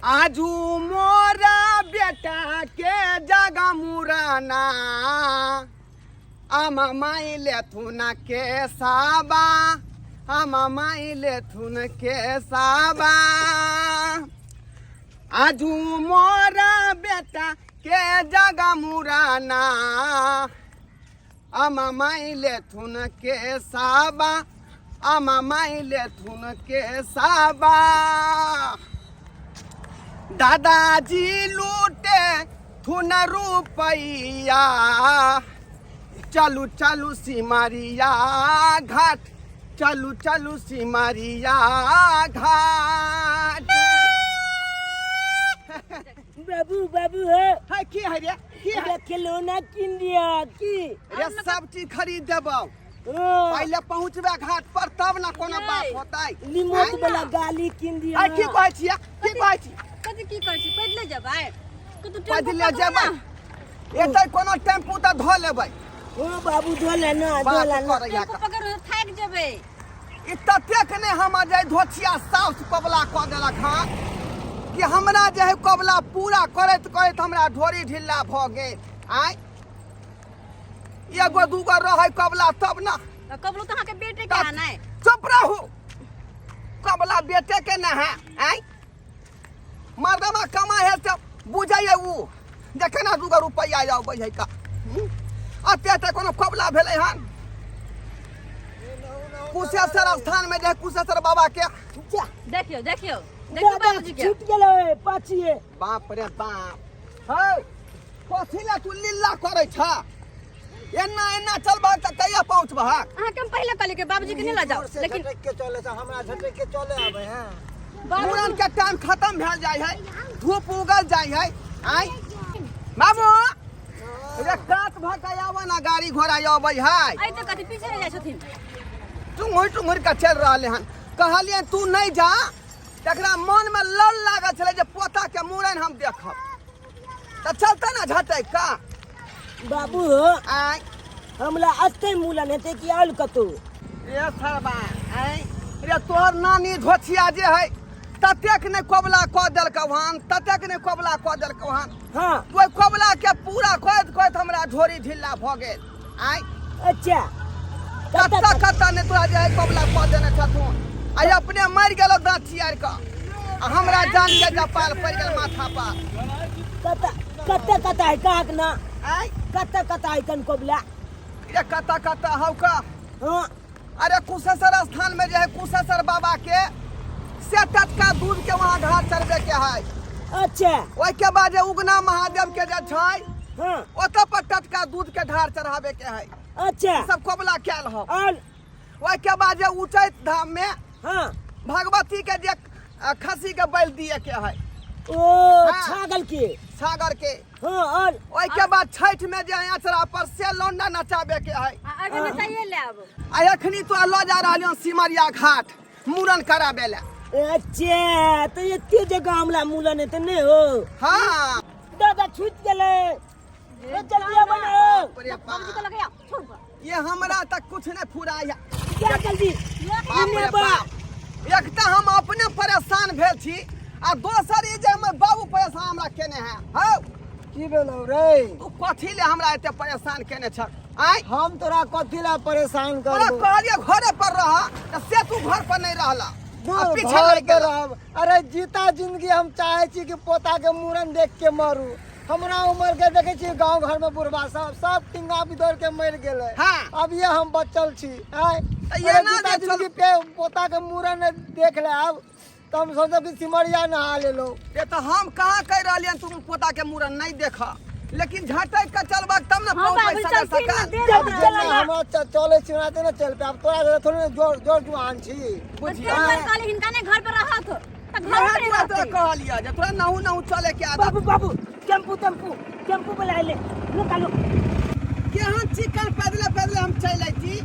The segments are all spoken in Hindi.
आजू मोरा बेटा के जगा मुराना आमा माइले थुन के साबा आमा माइले थुन के साबा आजू मोरा बेटा के जगा मुराना आमा माइले थुन के साबा आमा माइले थुन के साबा दादाजी लूटे थुन रुपैया चलू चलू सिमरिया घाट चलू चलू सिमरिया घाट बाबू बाबू है की है रे की है खिलौना किन दिया की रे सब चीज खरीद देबो पहले पहुंचबे घाट पर तब ना कोनो बात होतै रिमोट वाला गाली किन दिया की कहै छियै की कहै छी कथि की कर छी पैदले जेबै पैदले जेबै एतै कोनो टेम्पू त धो लेबै ओ बाबू धोला ना धोला ना टेम्पू पकड़ थाक जेबै ई ततेक ने हम जाय धोछिया साउथ कबला क देलक हां कि हमरा जे है कबला पूरा करैत करैत हमरा ढोरी ढिल्ला भ गेल आय एगो दूगो रहै कबला तब ना कबलो त अहाँ के बेटे के है नै चुप रहू कबला बेटे के ना है आय मर्दमा कमाई है तो बुझाइए उ देखे ना दूगो रुपैया आबै है का अते ते कोनो कबला भेलै हन कुशेश्वर स्थान में जे कुशेश्वर बाबा के देखियो देखियो देखियो बाबूजी के छूट गेलै पाछिए बाप रे बाप हे कथि ला तू लीला करै छ एना एना चलबा त कहिया पहुंचबा अहाँ के पहले कहली के बाबूजी के नहीं ला जाओ लेकिन के चले छ हमरा झटक के चले आबै हैं मूड़न के टाइम खत्म भेल जाय है धूप उगल जाय है आय बाबू रे काट भकायावा ना गाड़ी घोड़ा आबै है आई त कथि पीछे रह जाय छथिन टुंगुर के चल रहले हन कहलिए तू नहीं जा तकरा मन में लल लागल छले जे पोता के मूड़न हम देखब त चलता ना झटै का बाबू आय हमरा अते मूलन हेते कि आल कतो रे सरबा आय रे तोहर नानी धोछिया जे है ततेक ने कोबला क देलकौ हन ततेक ने कोबला क देलकौ हन हां कोई कोबला के पूरा खोद खोद हमरा ढोरी ढिल्ला भ गेल आय अच्छा कत्ता कत्ता ने तोरा जे है कोबला क देने छथुन आय अपने मर गेलो दांती आर का हमरा जान के जपाल पड़ गेल माथा पर कत्ता है काक ना आय कत्ता है कन कोबला रे कत्ता हौ का हां अरे कुशेश्वर स्थान में जे है कुशेश्वर बाबा के से टटका दूध के वहां घाट चढ़बे के है अच्छा ओइ के बाद जे उगना महादेव के जे छै हां ओत पर टटका दूध के ढार चढ़ावे के है अच्छा सब कोबला कैल हो और ओइ के बाद जे उचैत धाम में हां भगवती के जे खसी के बैल दिए के है ओ छागल के सागर के हां और ओइ के बाद छठ में जे अचरा पर से लौंडा नचावे के है आगे में चाहिए ले अब आ एखनी तो ल जा रहलियो सिमरिया घाट मूड़न कराबे ले अच्छा तो ये जगह हमला मूलन है तो नहीं हो हां दादा छूट गेले जल्दी बनाओ बाबूजी को लगे छोड़ ये हमरा तक कुछ नहीं फुराया क्या जल्दी बाप रे बाप एक त हम अपने परेशान भेल छी आ दोसर ई जे हमर बाबू परेशान हमरा केने है हौ की भेलौ रे तू कथि ले हमरा एते परेशान केने छ आय हम तोरा कथि ला परेशान तोरा करबो कहलिए घरे पर रह त से तू घर पर नहीं रहला अब पीछे घर लग पे गेल रहब अरे जीता जिंदगी हम चाहे छी कि पोता के मूरन देख के मरू हमरा उम्र के देखे छी गांव घर में बुढ़वा सब टिंगा बिदर के मर गेले हां अब ये हम बचल छी आय ये ना जीता जे जिंदगी पे पोता के मूरन देख ले अब तो हम सोचब कि सिमरिया नहा ले लो ये तो हम कहां कह रहलियन तू पोता के मूड़न नहीं देखा लेकिन झटक के चलबा तब ना पहुंच सका हम चले छी ना तो चल पे अब तोरा थोड़ी जोर जुआन छी बुझिया काले हिनका ने घर पर रहत त घर घर पर पर तो रहत कहलिया जे तोरा नहु चले के आदत बाबू टेम्पू बुला ले निकालो केहन चिकन पैदले हम चल आइती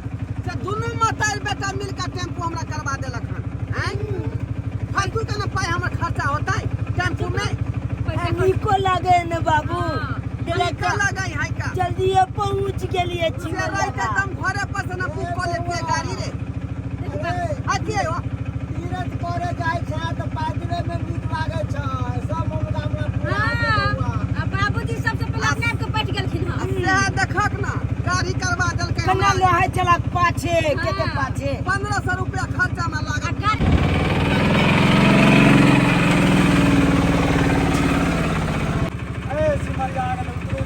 से दुनू माता बेटा मिलकर टेम्पू हमरा करवा देलक हन हैं फालतू के ना पाई हमर खर्चा होता है टेम्पू में निको लागे न बाबू का लगा है का जल्दी पहुंच गेलिए से रात एकदम घरे पर से ना बुक कर लेते गाड़ी रे आके हो तीरथ करे जाय छ त पादरे में नीक लागे छ ना ले है चला पाछे के पाछे 1500 रुपया खर्चा में लागत अरे सिमरिया आ गए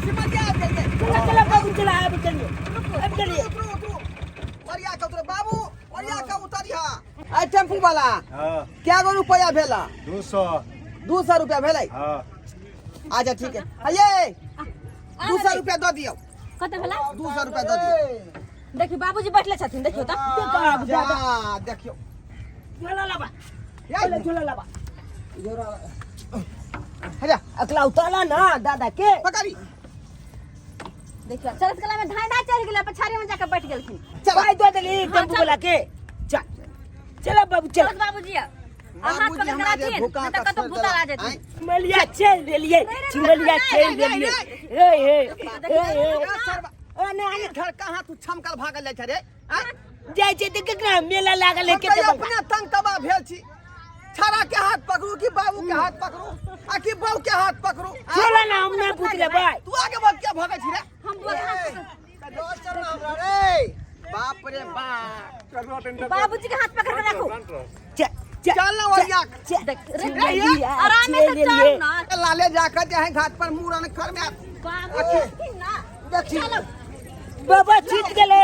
सिमरिया आ गए चला बाबू चला अब चलिए अब चलिए उतरो वरिया का उतरो बाबू वरिया का उतरिया आई टेम्पू वाला हां क्या गो रुपया भेला 200 रुपया भेलै हां अच्छा ठीक है ये 200 रुपया दो दियो कते भेला 200 रुपया दो दियो देखी बाबूजी बैठले छथिन देखियो त जा देखियो चला लाबा ये चला लाबा हजा अकला उताला ना दादा के पकड़ी देखियो चरस कला में धांडा चढ़ गेल पछाड़ी में जाके बैठ गेलखिन चल भाई दो दली टेम्पू वाला के चल चला बाबू चल चल बाबूजी हाथ बाबूजी पकड़ के हमारे राखिन भूखा नहीं का तो कतो भूता आ जाती चिमलिया चल देलिए चिमलिया चल देलिए ए ओ नहीं घर कहां तू छमकल भागल जाय छ रे जाय छै त केकरा मेला लागल है के केते अपने तंग तबा भेल छी छाड़ा के हाथ पकड़ू कि बाबू के हाथ पकड़ू आ कि बहू के हाथ पकड़ू चला ना हम नहीं पूछ ले भाई तू आगे बढ़ के भागे छी रे हम जोर चल हमरा रे बाप रे बाप बाबूजी के हाथ पकड़ के रखो चल ना वरिया आराम से चल ना लाले जाकर जे है घाट पर मूरन कर में बाबूजी ना देखी बाबा जीत गेले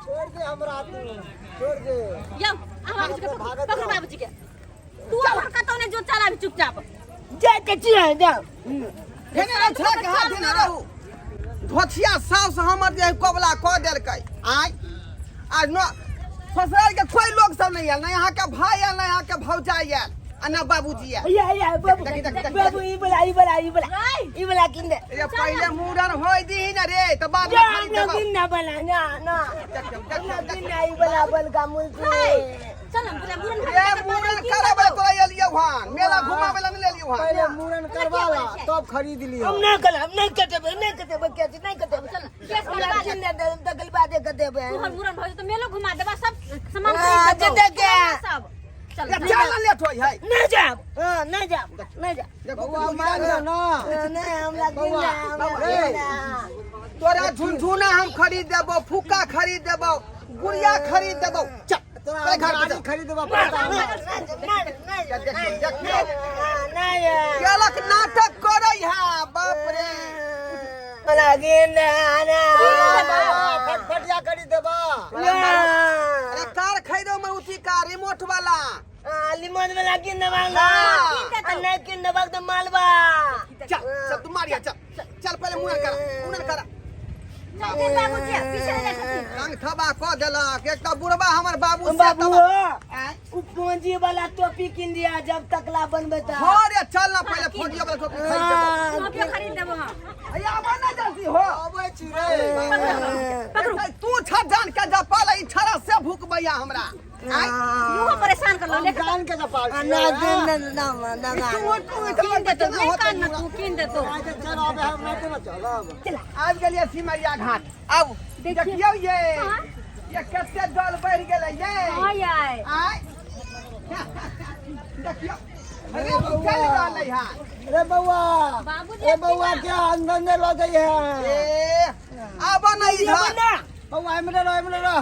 छोड़ दे हमरा तू छोड़ दे यो बाबूजी के पकड़ बाबूजी के तू हरकतों ने जो चला भी चुपचाप जाय के चिया जा हेने रखा के हाथ हेने रहू धोथिया साउस हमर जे कोबला क देलकै आय आज न ससुराल के कोई लोग सब नहीं आयल ना यहाँ के भाई आयल ना यहाँ के भौजाई आयल आ ना बाबूजी आयल या बाबू बाबू ई बोला किन दे ये पहले मूरन होई दी ना रे तो बाद में जा खाली ना देबो किन ना बना ना ना किन ना ई बोला बल का मुल चल हम बोले मुरन ये मूरन करबे तोरा एलियो भान मेला घुमावे ला नहीं लेलियो भान पहले मूरन करवाला तब खरीद लियो हम नहीं करते कैसे नहीं करते चल केस करवा किन दे दगल बाते करते तू हर मुरन भइल तो मेलो घुमा देबा सब सामान हाँ, खरीद दे के। सब चल ये चल लेट होई है नहीं जा देखो बउआ मान जा ना नहीं हमरा किन ना तोरा झुनझुना हम खरीद देबो फुक्का खरीद देबो गुड़िया खरीद देबो चल तोरा घर पे गाड़ी चल। खरीदबा पड़ता है केलक नाटक करे है बाप रे फटफटिया खरीद देबा अरे कार खरीदो मारुति कार रिमोट वाला लिमोन वाला किन दबांगा नहीं किन दबाग तो मालवा चल सब तुम मारिया चल चल पहले मुनन कर चल बाबूजी पीछे ले जा रंग थबा क देलक एकटा बुढ़बा हमर बाबू से बाबू तब उ पूंजी वाला टोपी किन दिया जब तकला बनबे त हो रे चल ना पहले फोड़ियो वाला टोपी खरीद देबो हम पे खरीद देबो हां अया बना जल्दी हो अबे छी रे तू छ जान के जा पाला ई छरा से भूख भैया हमरा यूं परेशान कर लो लेके जान के जपाल ना ना किन दे तो नहीं कान ना तू किन दे तो आज चल अबे हम नहीं तो चलब आज गेलिए सिमरिया घाट अब देखियो ये कते जल बढ़ गेलै ये हाय आय आय देखियो अरे चल रहलै है रे बउआ बाबूजी ए बउआ क्या अंदर ने लो गई है ए अब नहीं था बउआ एमरे रो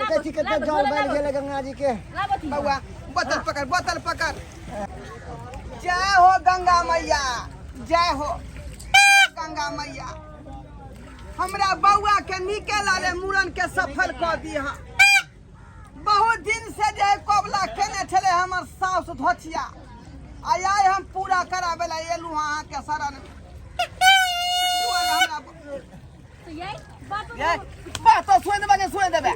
देखै छी कते जल बढ़ गेलै गंगा जी के लाबती बउआ बोतल पकड़ जय हो गंगा मैया जय हो गंगा मैया हमरा बउआ के निके लाले मूरन के सफल क दी हां बहुत दिन से जे कोबला केने छले हमर साउस धोछिया आय हम पूरा कराबे ला एलु हां के शरण तो ये बात ये बात तो सुन देबे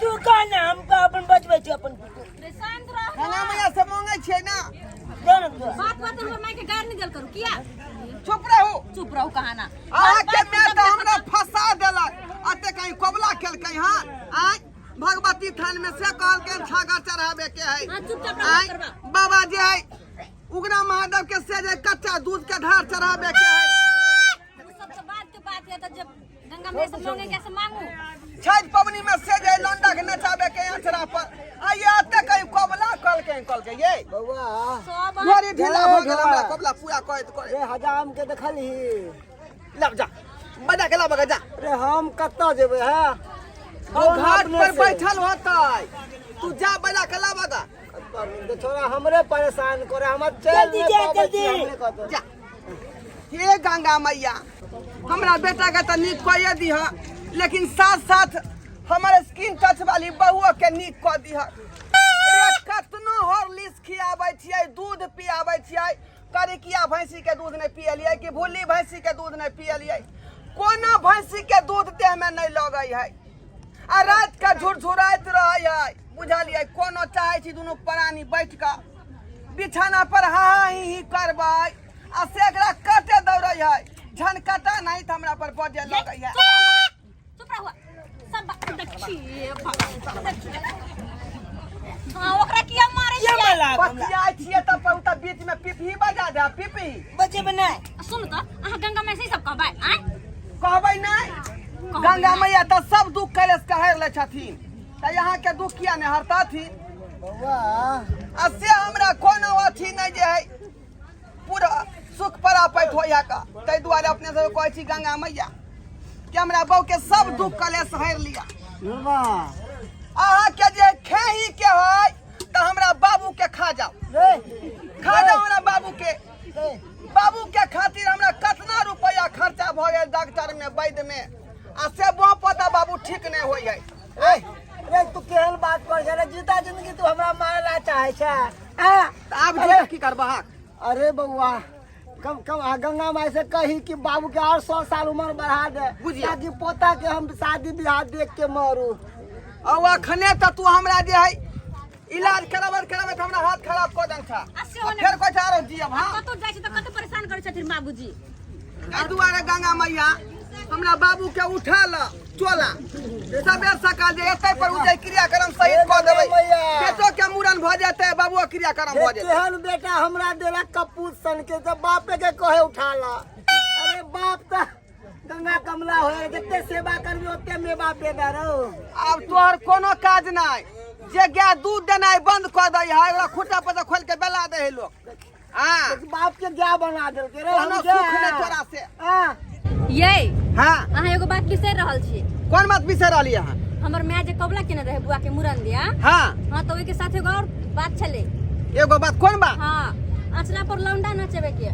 तू कौन है हमको अपन बचबे छी अपन परेशान रह गंगा मैया से मांगे छियै ना बात हम मैं के गार नहीं देल करू किया चुप रहू कहाना अहाँ के मैं तो हमरा फंसा देलक अते कहीं कोबला केलकै हां आज भगवती थान में से कहल के छागा चढ़ावे के है हां चुपचाप रह करवा बाबा जे है उगना महादेव के से जे कच्चा दूध के ढार चढ़ावे के है सब तो बात के बात है तो जब गंगा में से मांगे कैसे मांगू छठ पवनी में से जे लौंडा के नचावे के अचरा पर आइए अते कहीं कोबला कल के ये बउआ सब तोरी ढीला हो गेल हमरा कोबला पूरा कहत रे हजाम के देखली लब जा बजा के लब जा रे हम कत्ता जेबै है वो घाट पर बैठल होता तू जा बजा के लावागा छोरा हमरे परेशान करे हमर चल जल्दी जा, जल्दी। जा हे गंगा मैया हमरा बेटा के तो नीक कहिए दीह लेकिन साथ साथ हमारे स्किन टच वाली बहुओ के नीक कह दीह कतनो हॉर्लिक्स खियाबै छियै दूध पियाबै छियै करिकिया भैंसी के दूध नहीं पियलियै कि भूली भैंसी के दूध नहीं पियलियै कोनो भैंसी के दूध देह में नहीं लगै है आ रात के झुरझुराइत रहै है बुझलियै कोनो चाहे छी दुनू प्राणी बैठ के बिछाना पर हा ही करबै आ से एकरा कटे दौड़ै है झनकटा नहीं त हमरा पर बजे लगै है चुप रहो सब देखिए हां ओकरा किया मारे ये छियै मला बचिया छियै त पहुता बीच में पिपही बजा दे पिपही बच्चे बना सुन त अहाँ गंगा में से सब कहबै आय कहबै नहीं गंगा मैया त सब दुख कलेस कहर ले छथिन त यहाँ के दुख किया नहीं हरताथिन बउआ आ से हमरा कोनो अथी नहीं जे है पूरा सुख प्राप्त होया का तै दुआरे अपने से कहै छी गंगा मैया कि हमरा बहू के सब दुख कलेस हर लिया नुरबा अहाँ के जे खेही के है त हमरा बाबू के खा जाओ रे खा जाओ हमरा बाबू के खातिर हमरा कितना रुपया खर्चा भ गेल डॉक्टर में वैद्य में आ से बो पता बाबू ठीक नहीं होई है रे रे तू केहन बात कर रे जीता जिंदगी तू हमरा मारला चाहे छै आ आब जे की करबा अरे बउआ कम गंगा माई से कही कि बाबू के और 100 साल उम्र बढ़ा दे बुझिया। ताकि पोता के हम शादी ब्याह देख के मरू और अखने त तू हमरा जे है इलाज कराबत त हमरा हाथ खराब क दन था फिर कोई चारो जियब हां कतो जाइ छी त कतो परेशान करै छथिन बाबूजी ए दुआरे गंगा मैया हमरा बाबू के उठा ल चोला सबेर सकाल जे एतै पर उजै क्रियाक्रम सही क देबै बेटो के मूड़न भ जेतै बाबू क्रियाक्रम भ जेतै केहन बेटा हमरा देला कपूत सन के जब बापे के कहे उठा ला अरे बाप त गंगा कमला होए जते सेवा करबी ओते में बाप बेटा रहो अब तोहर कोनो काज नहीं जे गाय दूध देनाइ बंद क दै है ओकरा खुट्टा पर खोल के बेला दे है लोग हां बाप के क्या बना देलके रे कोनो सुख नहीं तोरा से हां ये हां अहाँ एगो बात बिसरि रहल छी कोन बात बिसर रहली अहाँ हमर माय जे कबला केने रहे बुआ के मूड़न दिया हां हां तो ओई के साथ एगो और बात छले एगो बात कोन बात हां अचला पर लौंडा नचबे के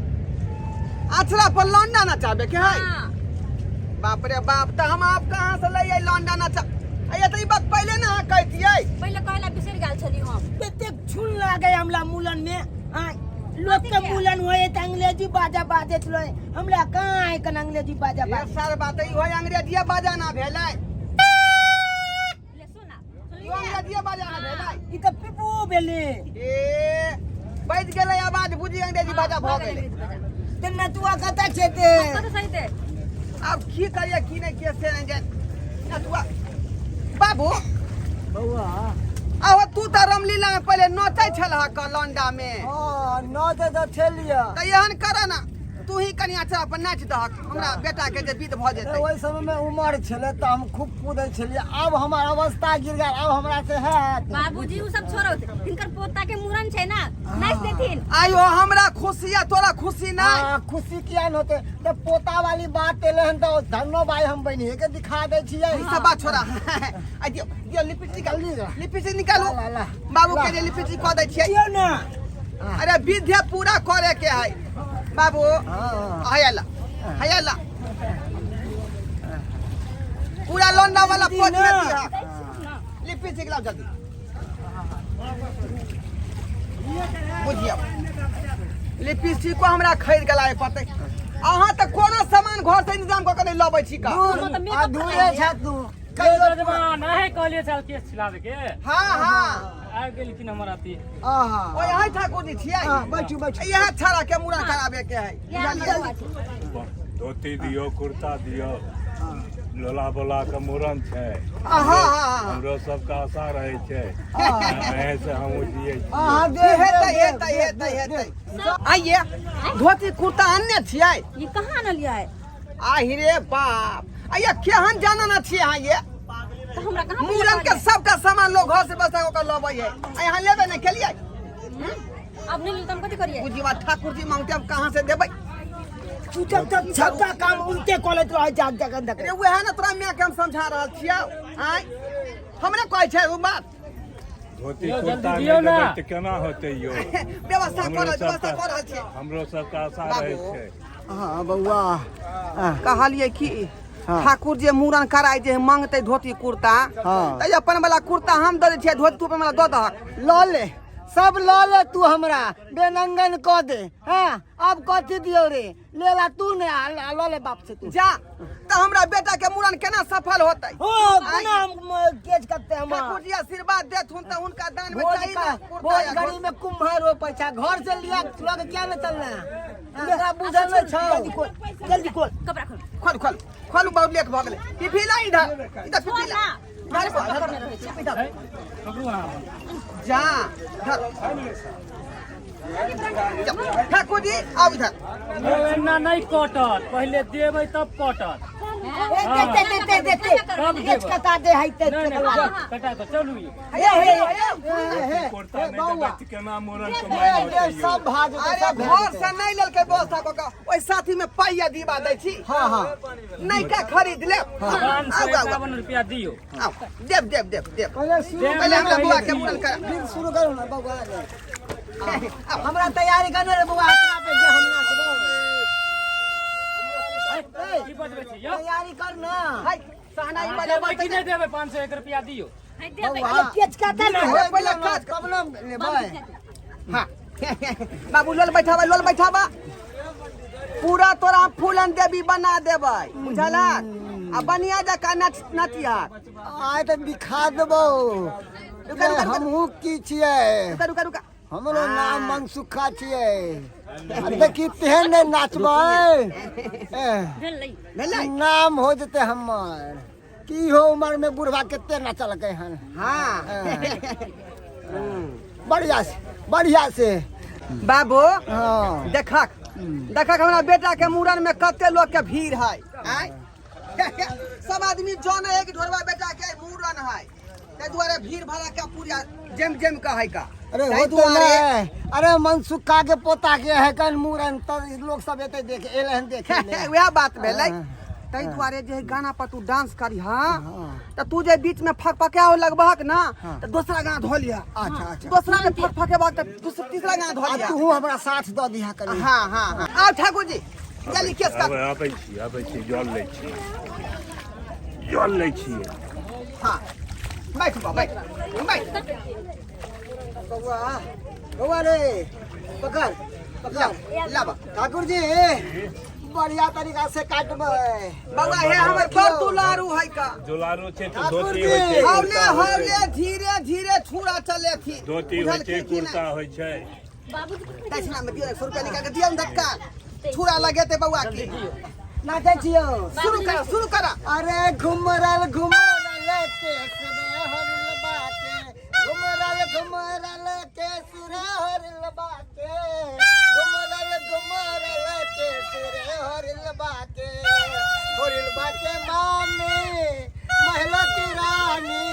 अचरा पर लौंडा नचाबे के है हां बाप रे बाप त हम आप कहां से ले लौंडा नचा ये तो ई बात पहले ना कहतियै पहिले कहला बिसरि गेल छली हम कते छुन लागे हमला मूलन में हां लोग के मूलन होए त अंग्रेजी बाजा बाजत रहे हमला कहां है कन अंग्रेजी बाजा ये बाज सर बात ई होय अंग्रेजीए बाजा ना भेलै ले सुना ई अंग्रेजीए बाजा ना भेलै ई त पिपू बेले ए बैठ गेलै आवाज बुझी अंग्रेजी बाजा भ गेलै त नतुआ कता छेते कतो सही दे अब की करिए की नहीं के से नहीं जान नतुआ बाबू बउआ आहो तू त रामलीला में पहले नोचै छलह क लौंडा में हां न दे ठेलिया त एहन कर ना तू ही कनी अचरा पर नाच दहक हमरा बेटा के जे विध भ जेतै ओइ समय में उम्र छले त हम खूब कूदै छलिए अब हमर अवस्था गिर गेल अब हमरा से है बाबूजी उ सब छोड़ो हिनकर पोता के मूड़न छै ना नाच देथिन आयो हमरा खुशी या तोरा खुशी नहीं खुशी किया न होते तो पोता वाली बात एले हन तो धन्नो भाई हम बनिए के दिखा दे छियै ई सब बात छोड़ा आ दियो लिपस्टिक निकाल लिपस्टिक निकालो ला, ला। बाबू के लिए लिपस्टिक क दै छियै यो ना अरे विद्या पूरा करे के है बाबू हां हयला हयला पूरा लौंडा वाला पोज में दिया लिपस्टिक लाओ जल्दी बुझियो लिपस्टिक को हमरा खरीद के लाए पड़तै अहाँ त कोनो सामान घर से इंतजाम क के नहीं लबै छी का अधूरे छ तू नहीं कहलिए चल केस छिलावे के हां हां आ गेल कि हमर आती आहा ओ यहाँ ठाकुर जी छियै बैठू बैठू यहाँ छड़ा के मूड़ा कराबे के है बुझलियै धोती दियो कुर्ता दियो लोला बोला के मूड़न छै हां हां हमरो सबके आशा रहे छै एहे से हम जियै छी आहा दे हेतै आइए धोती कुर्ता अन्ने छियै ये कहां न लिया है आहि रे बाप आइए केहन जाना ना छियै अहाँ ये तो हमरा कहां मूड़न के सबका सामान लोग घर से बसा के लबै है यहाँ लेबे नहीं केलियै अब नहीं लेतम कथि करिए बुझिवा ठाकुर जी मांगते हम कहां से देबै तू तो सबका काम उनके कॉलेज रह जाग जाग अंदर अरे वह ना तोरा मैं के हम समझा रहल छियै आय हमरे कहै छै ओ बात धोती यो, कुर्ता जल्दी नहीं दियौ ना। देबै तऽ केना होतै यो व्यवस्था कर रहल छियै हमरो सबके आशा रहै छै हाँ बउआ कहलिए कि ठाकुर जे मूड़न कराय जे मांगते धोती कुर्ता हाँ। त अपन वाला कुर्ता हम दे छियै धोती तू अपन वाला दऽ दहक ल ले सब ल ले तू हमरा बेनंगन क दे हाँ अब कथी दियो रे लेला तू ने ल ले बाप से तू जा त हमरा बेटा के मूड़न केना सफल होतै हो कोना हम केज करते हम ठाकुर जी आशीर्वाद देथुन त हुनका दान में भोज चाहिए का ना कुर्ता भोज या घड़ी में कुम्हार हो पैसा घर से लिया लग क्या न चलना हमरा बुझल न छौ जल्दी खोल कपड़ा खोल खोल खोल खोल बहुत लेट भ गेलै पिपिला इधर इधर खोल पिपिला ना घर पर घर में रहे छै इधर पकड़ू अहाँ जा इधर ठाकुर जी आओ इधर यो, एना नहीं कटत पहले देबै तब कटत देते केज कटा दे है ते नहीं नहीं कटा तो चलू ये कुर्ता नहीं देबै तऽ केना मूड़न कमाई होतै यो सब भाग अरे घर से नहीं लेलकै व्यवस्था कऽ के ओहि साथी में पाइया दीवा दै छी हाँ हाँ नहीं का खरीद ले 551 रुपया दियो आओ देव देव देव देव पहले शुरू पहले हमरा बुआ के मूड़न कर फिर शुरू करू ना बउआ हमरा तैयारी करने रे बउआ हाथ पे जे हम नाचबो की बजबै छी यो तैयारी कर ना हाय सहनाई अहाँ बजा देबै कि नहीं देबै 501 रुपया दियो है देबै केज कटा ना होय पहले काज कब ना लेबै हां बाबू लोल बैठाबा पूरा तोरा फूलन देवी बना देबै बुझला आ बनिया जका नचिया आय त दिखा देबो हमहू की छियै रुका रुका हमरो नाम मनसुखा छियै अरे देखी तेहन ने नाचबै भेल लई भेलै नाम हो जेते हमर की हो उम्र में बुढ़वा केते नाचलकै हन हां बढ़िया से बाबू हाँ देखक हमरा बेटा के मूड़न में कते लोग के भीड़ है आय सब आदमी जाने है कि ढोरवा बेटा के मूड़न है ते दुआरे भीड़ भड़ा के पूरा जेम जेम का है का अरे ताहि होते नहीं अरे मनसुखा के पोता के है कन मूड़न त लोग सब एते देखे एलहन देखे ले। वह बात भेलै हाँ। ताहि दुआरे जे गाना पर तू डांस करी हाँ त तू जे बीच में फकफका हो लगबहक ना त दूसरा गाना धो लिया अच्छा अच्छा दूसरा में फकफके बाद दूसरा तीसरा गाना धो आ लिया तू हमरा साथ द दिहा करी हाँ हाँ हाँ आओ ठाकुर जी जल्दी केस काट आबै छी जल लै छी हाँ बैठ बैठ बउआ रे पकड़ लाबा ठाकुर जी बढ़िया तरीका से काटबै बाबा हे हमर बड़ दुलारू है का दुलारू छै तऽ ठाकुर धोती जी। होइ छै हौले हौले धीरे धीरे छुरा चले थी धोती होइ छै कुर्ता होइ छै दक्षिणा में दियो 100 रुपया निकाल के दियो धक्का छुरा लगेते बउआ की नाचै छियो शुरू करा अरे घुमरल के सुरे हरल बाके घुमरल के सुरे हरल बाके घुमरल के सुरे हरल बाके मामी महिला की रानी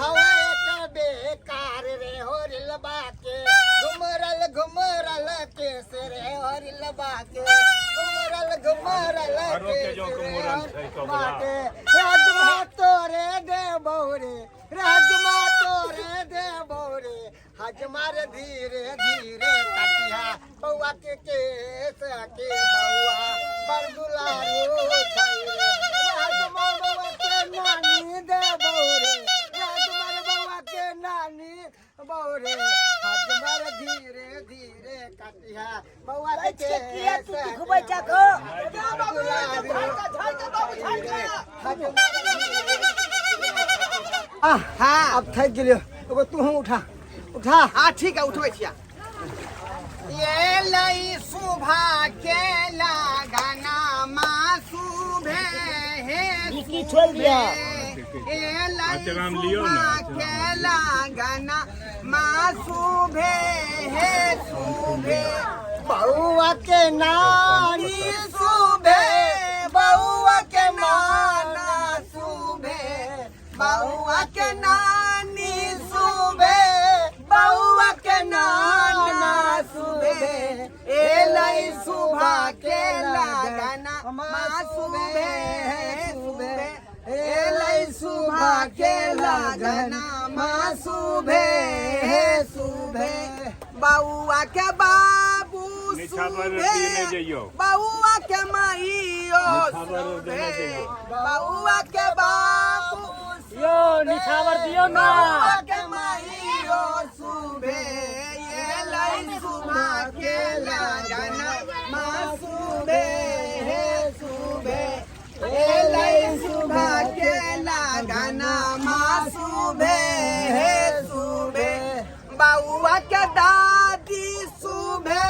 हवे का बेकार रे हरल बाके घुमरल के सुरे हरल बाके घुमरल आरो के जो के मूड़न छै तो बला राजमा तोरे दे बौरे राजमा तोरे दे बौरे हजमार धीरे धीरे कटिया बउआ के केस के बउआ बरदुलारू छै राजमा बउआ के नानी दे बौरे राजमार बउआ के नानी बौरे हजमार धीरे धीरे कटिया बउआ के केस तू दिखबै जाको हाँ अब थक गेलियो एगो तू उठा हाँ ठीक है उठबै छिया ये लई सुभा के लगाना माँ सुभे हे की छोड़ दिया ये लई आचरण लियो ना, सुभा आचरण के लगाना माँ सुभे हे सुभे बउआ के नानी सुभे बउआ के नाना सुभे बउआ के नानी सुभे बउआ के नाना सुभे ए लई सुभा के लगना मासूबे सुबे एलै सुबह के लगना मासूबे सुबे बउआ के बाबू निछावर सुबे दिने जइयो बउआ के माइयो निछावर सुबे दिने जइयो बउआ के बाबू यो निछावर दियो ना बउआ के माइयो सुबे एलै सुबह के लगना मासूबे सुबे एलै सुबह के लगना मासूबे सुबे बउआ के दादी सुबे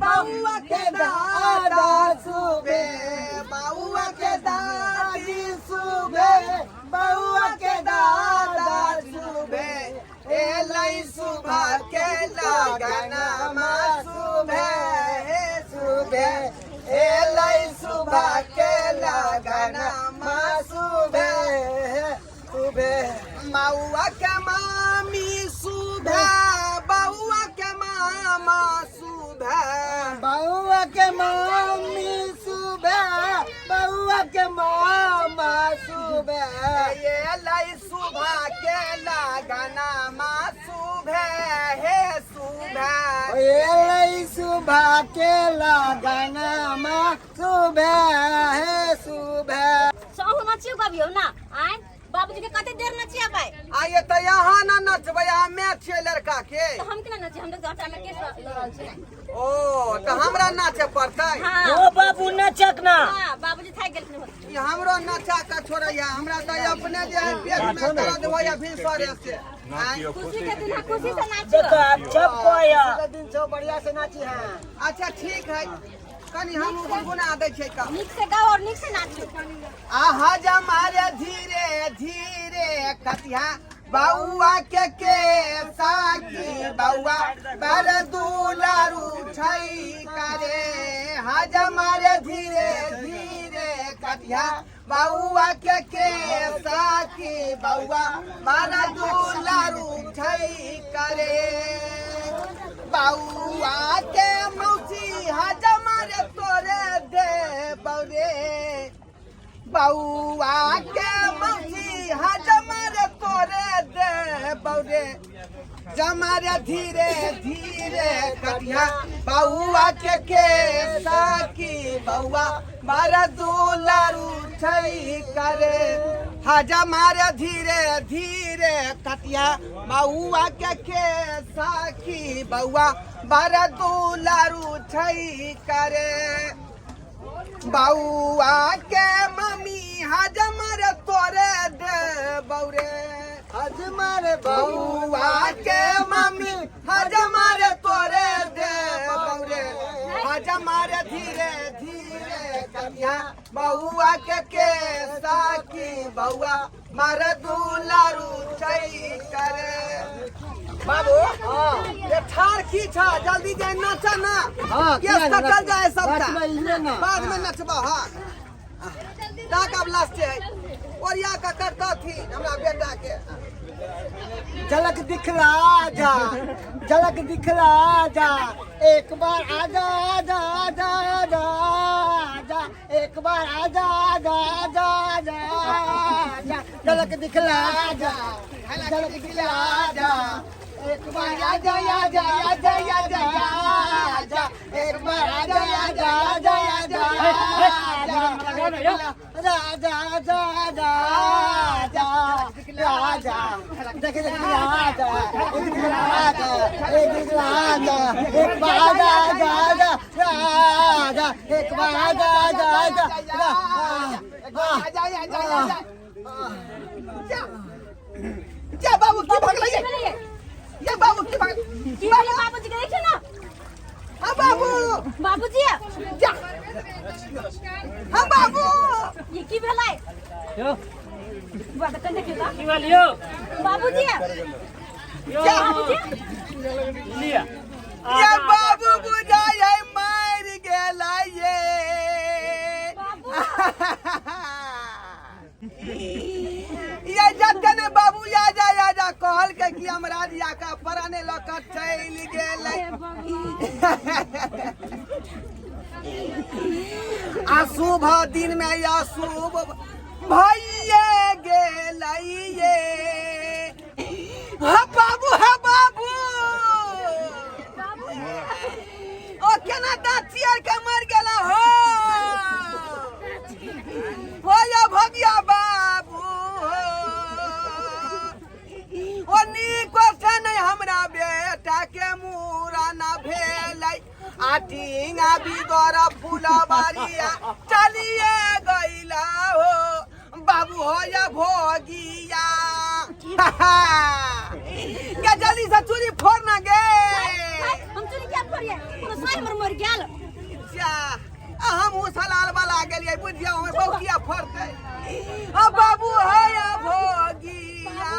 बउआ के दादा सुबे बउआ के दादी सुबे बउआ के दादा सुबे एलै सुबह के लगना मासूबे सुबे एलै सुबह के लगना मासूबे सुबे मौआ के मामी सुबे बउआ के मामा सुबे बउआ के मामी सुबह बउआ के मामा सुबह एलै सुबह के लगना मासूबे हे सुबे एलै सुबह के लगना माँ सुबह है सुबह सहु नचियो कभियो ना आय बाबूजी के कते देर नचिया पाए आइए तो यहाँ ना नचबै यहाँ मैच छै लड़का के तो हम केना नचिए हम तो घाटा में केस लड़ल छै ओ तो हमरा नाचे पड़तै हां ओ बाबू नचक ना हां बाबूजी थाक गेलखिन ई हमरो नचा के छोड़ैया हमरा तो अपने जे है पेट में दर्द होया फिर सरे से नाचियो खुशी खुशी के दिन खुशी से नाचियो देखो आप सब कोया दिन छो बढ़िया से नाची हाँ अच्छा ठीक है कनी हम गुनगुना दै छै का नीक से गाओ और नीक से नाचियो आहा जमारे धीरे धीरे कतिया बउआ के साकी बउआ बर दुलारू छै करे हजमारे धीरे धीरे कतिया बउआ के साकी बउआ बर दुलारू छै करे बउआ के मौसी हजमारे तोरे दे बौरे बउआ के मौसी हजमारे तोरे दे बौरे जमारे धीरे धीरे कटिया बउआ के साकी बउआ बारा दुलारू छै करे हजमारे धीरे धीरे कटिया बउआ के साकी बउआ बारा दुलारू छै करे बउआ के मम्मी हजमर तोरे दे बौरे हजमर बउआ के मम्मी हजमर तोरे दे बौरे हजमर धीरे धीरे कन्या बउआ के साकी बउआ मार दुलारू छै करे बाबू ये ठार की था जल्दी जाए नाचा ना हाँ, ये सकल जाए सबका इहे ना बाद में नचबा हाँ डाका लास्ट है और या का करता थी हमरा बेटा के झलक दिखला जा झलक दिखला जा एक बार आजा आजा आजा आजा आजा एक बार आजा आजा आजा आजा आजा झलक दिखला जा झलक दिखला जा एक बार आजा आजा आजा आजा आजा एक बार आजा आजा आजा आजा आजा आजा आजा आजा आजा देख देख आजा आजा एक आजा एक बार आजा आजा आजा आजा एक बार आजा आजा आजा जा बाबू की भागला ये बाबू की भाग की भेलै बाबूजी के देखियो ना हाँ बाबू बाबूजी जा हाँ बाबू ये की भेलै यो बात कने के का की वालियो बाबूजी यो बाबूजी लिया ये बाबू बुझाए मार गेला ये ये जतन बाबू आजा आजा कहल के कि हमरा दिया का पराने लकत चल गेलै अशुभ दिन में अशुभ भइए गेलइए बाबू ओ केना दाचियर के मर गेला हो या भगिया बाबू ओ नीक से नहीं हमरा बेटा के मूरा ना भेलै आटिंगा बिगर फुलबारिया चलिए गइला हो बाबू हो या भोगिया क्या जल्दी से चूड़ी फोड़ ना गे हम चुरी क्या फोड़िए पूरा साई मर गेल जा हम सलाल वाला गेलिए बुझिया हमर बहुकिया फोड़ते आ बाबू हो या भोगिया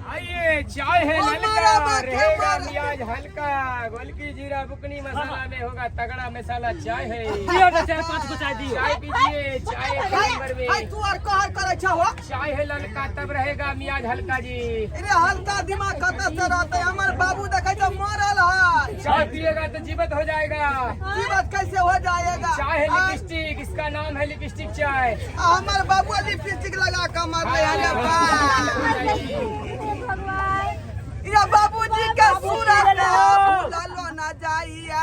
आइए चाय है ललका रहेगा मियाज हल्का गोलकी जीरा बुकनी मसाला में होगा तगड़ा मसाला चाय है दियो ना 4-5 को चाय दियो। चाय पीजिए चाय एक नंबर में तू और कहर करे छ हो चाय है ललका तब रहेगा मियाज हल्का जी अरे हल्का दिमाग कत से रहते हमर बाबू देखे तो मरल है चाय पिएगा तो जीवित हो जाएगा जीवित कैसे हो जाएगा चाय है लिपस्टिक इसका नाम है लिपस्टिक चाय हमर बाबू लिपस्टिक लगा के मर गया या बाबूजी का सूरत लालो ना जाइया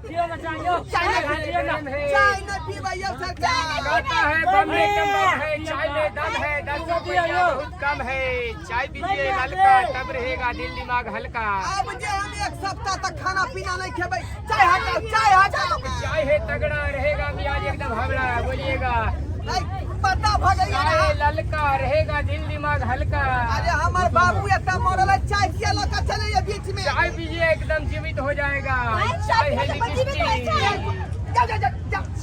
दियो ना चाय दियो। चाय ना दियो ना। चाय न पीबैया सरकार कहता है बम में कम है चाय में दम है 10 रुपया बहुत कम है चाय पीजिए ललका तब रहेगा दिल दिमाग हल्का अब जे हम एक सप्ताह तक खाना पीना नहीं खेबै चाय हटाओ चाय है तगड़ा रहेगा मियाज एकदम हबड़ा बोलिएगा पता भगैया चाय ललका रहेगा दिल दिमाग हल्का अरे हमार बाबू इतना मरल है चाय किया लगा चले ये बीच में चाय पीजिए एकदम जीवित हो जाएगा चाय है लिपस्टिक जा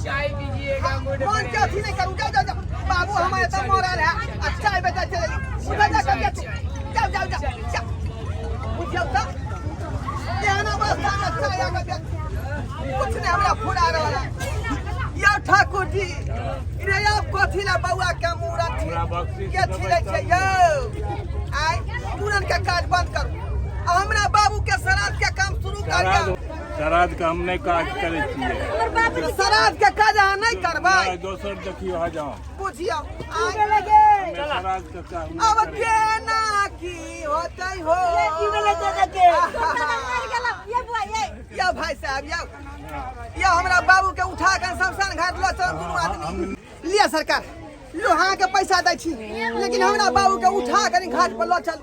चाय पीजिएगा मूड कौन क्या थी नहीं करूं जा बाबू हमारे इतना मरल है अच्छा है बेटा चले जा बुझियो तो यहाँ बस चाय आगे कुछ नहीं हमरा फुला रहा या ठाकुर जी रे आप कथी ला बउआ के मूरत के छिले छै यौ आइ तुरंत के काज बंद करू हमरा बाबू के श्राद्ध के काम शुरू कर श्राद्ध का हम नहीं काज करे छिए श्राद्ध के काज अहाँ नहीं करबै दोसर देखियो आ जाओ बुझियो श्राद्ध का काम अब केना की होतै हो या भाई साहब या हमरा बाबू के उठा के शमशान घाट लो चल दुनू आदमी लिया सरकार लो हाँ के पैसा दै छी लेकिन हमरा बाबू के उठा के घाट पर लो चल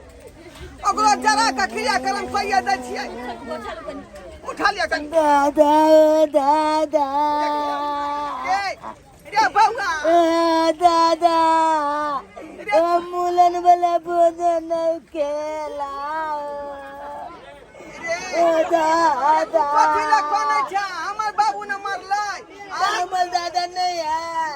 ओकरो जरा के क्रिया कर्म कइया दै छियै उठा लिया कर दादा रे बउआ दादा मूलन वाला भोजन खेला दादा कथी ला कोने छै हमर बाबू न मरलै हमर दादा नहीं है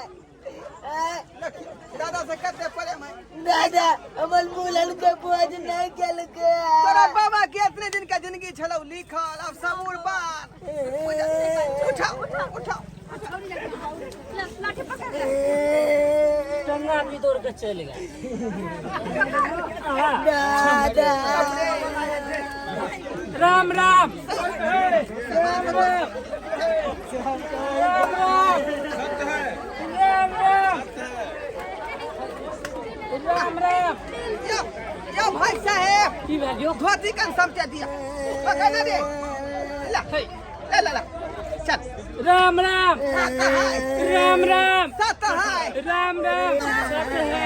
दादा से कते प्रेम है दादा हमर मूलन के भोज नहीं खेल के तोरा बाबा के इतने दिन का जिंदगी छलौ लिखल अब सब उड़बान उठाओ लाठी पकड़ टंगा भी दौड़ के चल गए। दादा राम राम या भाई साहेब की भेलियो धोती कन समझा दिया पकड़ ना दे ला चल राम राम राम राम सत है राम राम सत है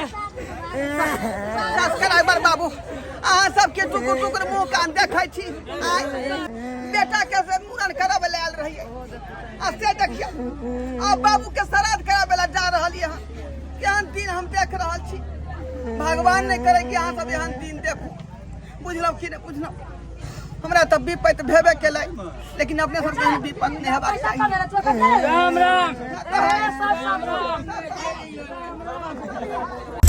दस कराबर बाबू अहाँ सबके टुकुर टुकुर मुँह कान देखै छी आइ बेटा के से मूड़न कराबे ले आयल रहिए आ से देखियो अब बाबू के श्राद्ध कराबे ले जा रहलिए हन केहन दिन हम देख रहल छी भगवान नहीं करे कि अहाँ सब एहन दिन देखू बुझलौ कि नहीं बुझलौ हमरा तब विपत भेबे केलै लेकिन अपने सबके एहन विपत नहीं हेबाक चाही राम राम राम